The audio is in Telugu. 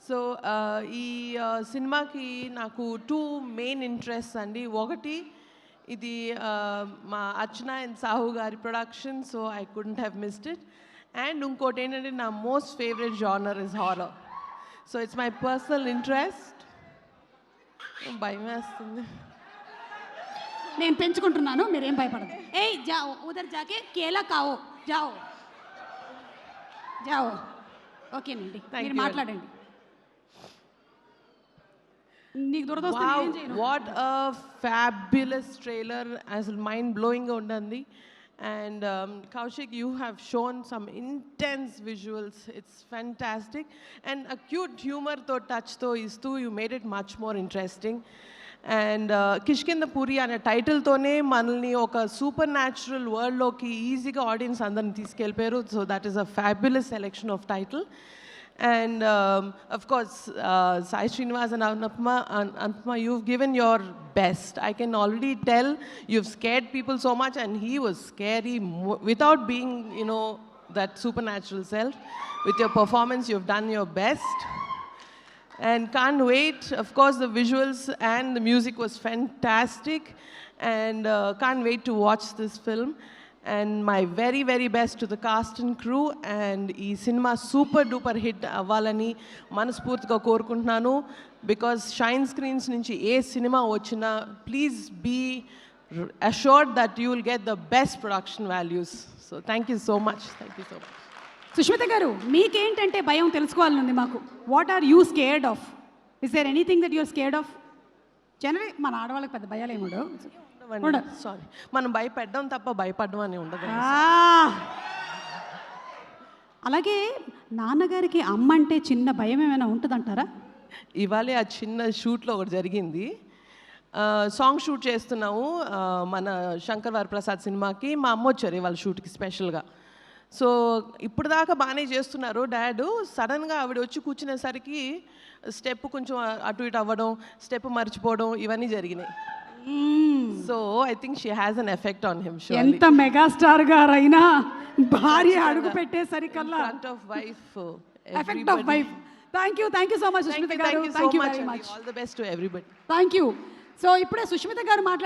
సో ఈ సినిమాకి నాకు 2 మెయిన్ ఇంట్రెస్ట్స్ అండి. ఒకటి ఇది మా అర్చన అండ్ సాహు గారి production, so I couldn't have missed it. And ఇంకోటి ఏంటంటే నా most favourite genre is horror. So it's my personal interest. భయం వేస్తుంది. నేను పెంచుకుంటున్నాను, మీరేం భయపడదు. ఏయ్ జాओ ఉదర్ జాకే కేలా కావో జాओ జాओ. ఓకేనండి, మీరు మాట్లాడండి. నీకు దొరదొస్తే ఏం చేయను. వాట్ అ ఫ్యాబ్యులస్ ట్రైలర్, అసలు మైండ్ బ్లోయింగ్గా ఉండండి. And Kaushik, you have shown some intense visuals. It's fantastic. And a cute హ్యూమర్తో టచ్తో ఇస్తూ you made it much more interesting. And Kishkindhapuri అనే టైటిల్తోనే మనల్ని ఒక సూపర్ న్యాచురల్ వరల్డ్లోకి ఈజీగా ఆడియన్స్ అందరిని తీసుకెళ్ళిపోయారు. So that is a fabulous selection of title. And of course, Sai Srinivas and Anupama, you've given your best. I can already tell you've scared people so much, and he was scary without being, you know, that supernatural self. With your performance, you've done your best. And can't wait. Of course, the visuals and the music was fantastic. And can't wait to watch this film. And my very, very best to the cast and crew. And ee cinema super duper hit avvalani manaspurtiga korukuntunnanu, because Shine Screens nunchi A cinema వచ్చినా please be assured that you will get the best production values. So thank you so much. Thank you so much. Sushmita గారు, మీకేంటంటే భయం తెలుసుకోవాలనుంది మాకు. What are you scared of? Is there anything that you're scared of? Generally మన ఆడవాళ్ళకి పెద్ద భయాలు ఏమి ఉండవు. సారీ, మనం భయపెట్టడం తప్ప భయపడడం అని ఉండదు. అలాగే నాన్నగారికి అమ్మ అంటే చిన్న భయం ఏమైనా ఉంటుందంటారా? ఇవాళే ఆ చిన్న షూట్లో ఒకటి జరిగింది. సాంగ్ షూట్ చేస్తున్నాము మన శంకర్ వరప్రసాద్ సినిమాకి. మా అమ్మ వచ్చారు ఇవాళ షూట్కి స్పెషల్గా. సో ఇప్పుడు దాకా బాగానే చేస్తున్నారు డాడ్. సడన్గా ఆవిడ వచ్చి కూర్చునేసరికి స్టెప్ కొంచెం అటు ఇటు అవ్వడం, స్టెప్ మర్చిపోవడం, ఇవన్నీ జరిగినాయి. So I think she has an effect on him. ఎంత మెగాస్టార్ గారైనా భార్య అడుగు పెట్టేసరికల్లా front of wife, effect of wife. Thank you so much Sushmita garu. Thank you very much. All the best to everybody. Thank you. So ఇప్పుడే సుష్మిత గారు